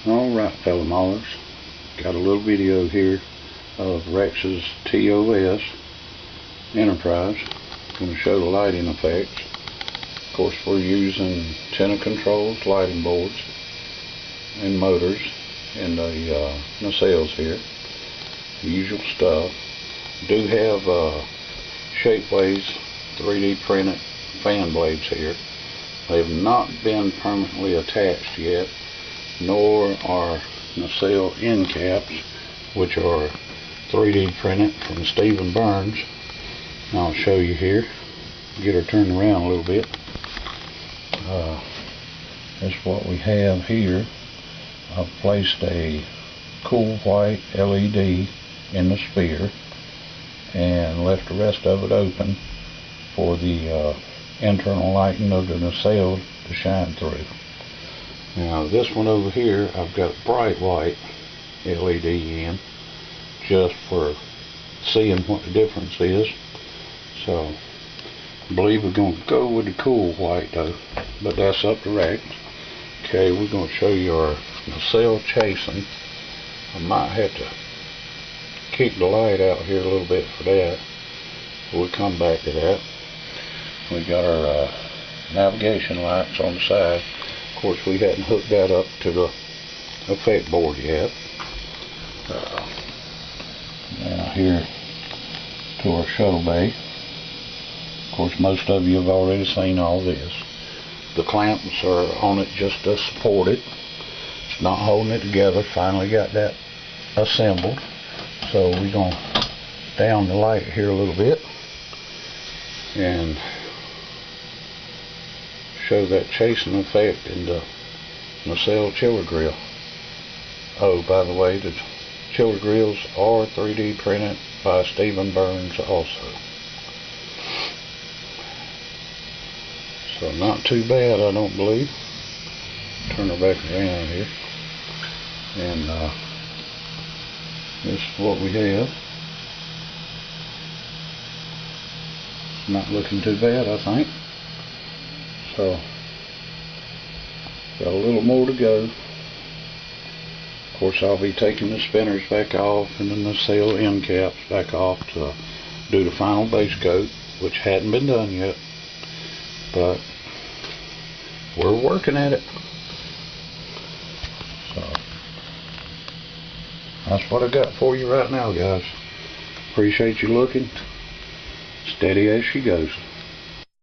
Alright, fellow maulers, got a little video here of Rex's TOS Enterprise. I'm going to show the lighting effects. Of course, we're using antenna controls, lighting boards, and motors, and the nacelles here. The usual stuff. Do have Shapeways 3D printed fan blades here. They have not been permanently attached yet, nor are nacelle end caps, which are 3D printed from Stephen Burns. I'll show you here. Get her turned around a little bit. That's what we have here. I've placed a cool white LED in the sphere and left the rest of it open for the internal lighting of the nacelle to shine through. Now this one over here, I've got bright white LED in, just for seeing what the difference is. So I believe we're going to go with the cool white though, but that's up to Rex. Okay, we're going to show you our nacelle chasing. I might have to keep the light out here a little bit for that. We'll come back to that. We got our navigation lights on the side. Of course, we hadn't hooked that up to the effect board yet. Now here to our shuttle bay. Of course, most of you have already seen all this. The clamps are on it just to support it. It's not holding it together. Finally got that assembled. So we're going to down the light here a little bit and show that chasing effect in the nacelle chiller grill. Oh, by the way, the chiller grills are 3D printed by Stephen Burns also. So not too bad, I don't believe. Turn her back around here. And this is what we have. Not looking too bad, I think. So, got a little more to go. Of course, I'll be taking the spinners back off and the nacelle end caps back off to do the final base coat, which hadn't been done yet. But we're working at it. So, that's what I got for you right now, guys. Appreciate you looking. Steady as she goes.